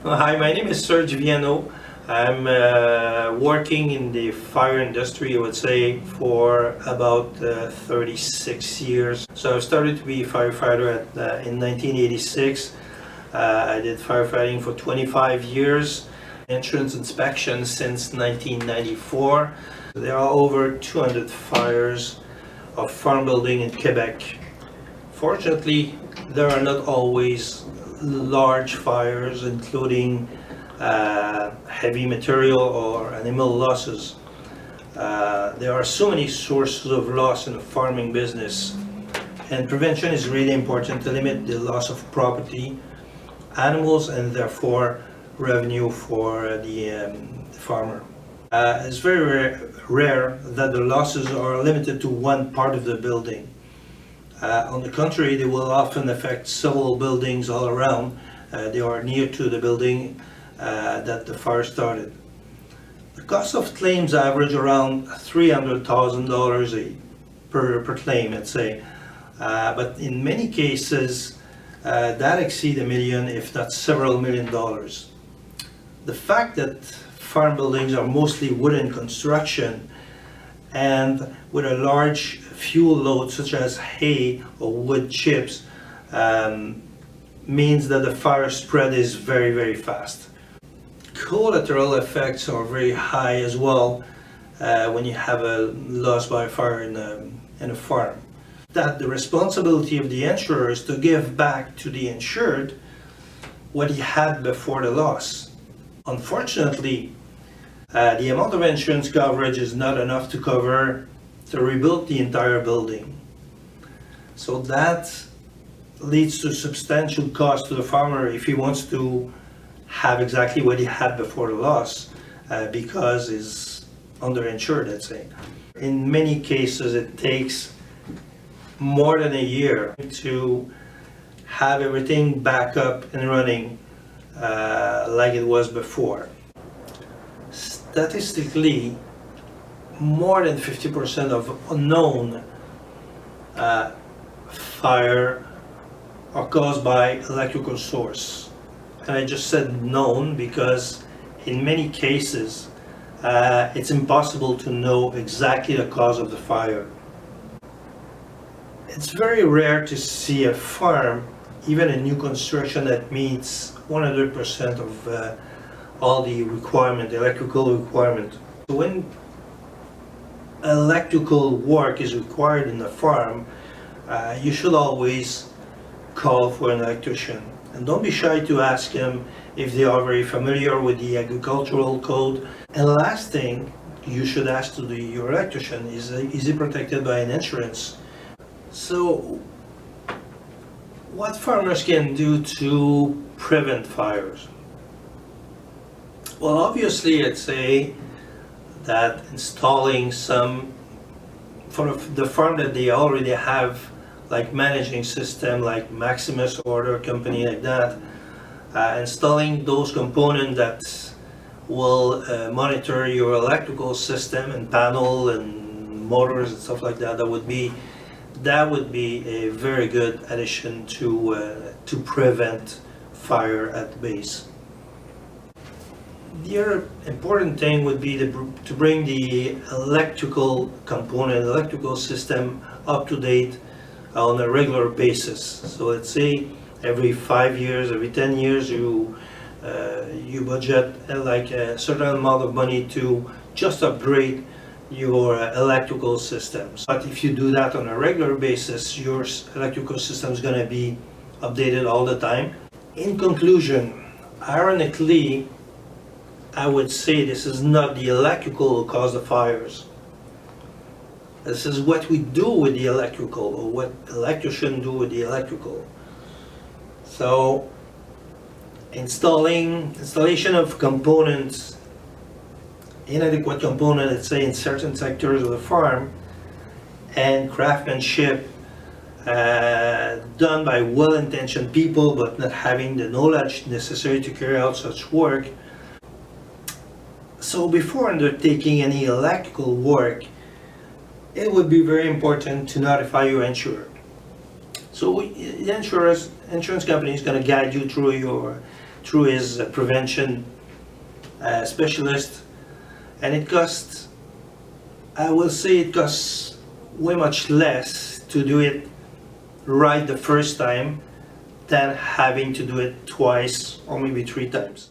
Hi, my name is Serge Viano. I'm working in the fire industry, I would say, for about 36 years. So I started to be a firefighter in 1986. I did firefighting for 25 years, insurance inspection since 1994. There are over 200 fires of farm building in Quebec. Fortunately, there are not always large fires, including heavy material or animal losses. There are so many sources of loss in the farming business, and prevention is really important to limit the loss of property, animals, and therefore revenue for the farmer. It's very rare that the losses are limited to one part of the building. On the contrary, they will often affect several buildings all around. They are near to the building that the fire started. The cost of claims average around $300,000 per claim, let's say. But in many cases, that exceeds $1 million, if not several $1 million. The fact that farm buildings are mostly wooden construction and with a large fuel load such as hay or wood chips means that the fire spread is very, very fast. Collateral effects are very high as well when you have a loss by fire in a farm. That the responsibility of the insurer is to give back to the insured what he had before the loss. Unfortunately, the amount of insurance coverage is not enough to rebuild the entire building. So that leads to substantial cost to the farmer if he wants to have exactly what he had before the loss, because he's underinsured, let's say. In many cases, it takes more than a year to have everything back up and running like it was before. Statistically, more than 50% of unknown fire are caused by electrical source. And I just said known because in many cases it's impossible to know exactly the cause of the fire. It's very rare to see a farm, even a new construction, that meets 100% of all the electrical requirement. When electrical work is required in a farm, you should always call for an electrician. And don't be shy to ask them if they are very familiar with the agricultural code. And the last thing you should ask to your electrician is he protected by an insurance? So, what farmers can do to prevent fires? Well, obviously, I'd say that installing some, for the farm that they already have, like managing system like Maximus or other company like that, installing those components that will monitor your electrical system and panel and motors and stuff like that, that would be a very good addition to prevent fire at the base. The other important thing would be to bring the electrical system up to date on a regular basis. So let's say every 5 years, every 10 years, you budget like a certain amount of money to just upgrade your electrical systems. But if you do that on a regular basis, your electrical system is going to be updated all the time. In conclusion, ironically, I would say this is not the electrical that cause the fires. This is what we do with the electrical, or what electricians do with the electrical. So, installation of components, inadequate components, let's say in certain sectors of the farm, and craftsmanship done by well-intentioned people but not having the knowledge necessary to carry out such work. So before undertaking any electrical work, it would be very important to notify your insurer. So the insurance company is going to guide you through through his prevention specialist, and it costs, I will say it costs way much less to do it right the first time than having to do it twice or maybe 3 times.